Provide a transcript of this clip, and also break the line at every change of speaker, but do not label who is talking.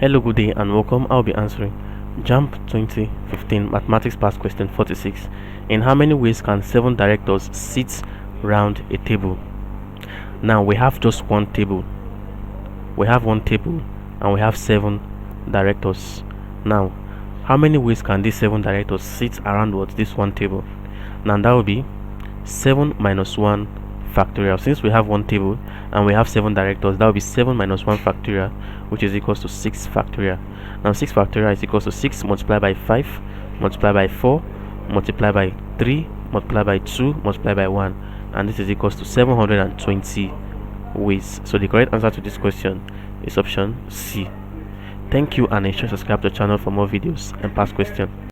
Hello, good day and welcome. I'll be answering JAMB 2015 Mathematics Past Question 46. In how many ways can 7 directors sit round a table? Now we have just one table. We have one table and we have 7 directors. Now, how many ways can these 7 directors sit around this one table? Now that will be 7 minus 1 factorial. Since we have one table and we have 7 directors, that will be 7 minus 1 factorial, which is equals to 6 factorial. Now 6 factorial is equals to 6 multiplied by 5 multiplied by 4 multiplied by 3 multiplied by 2 multiplied by 1, and this is equals to 720 ways. So the correct answer to this question is option C. Thank you, and ensure to subscribe to the channel for more videos and past questions.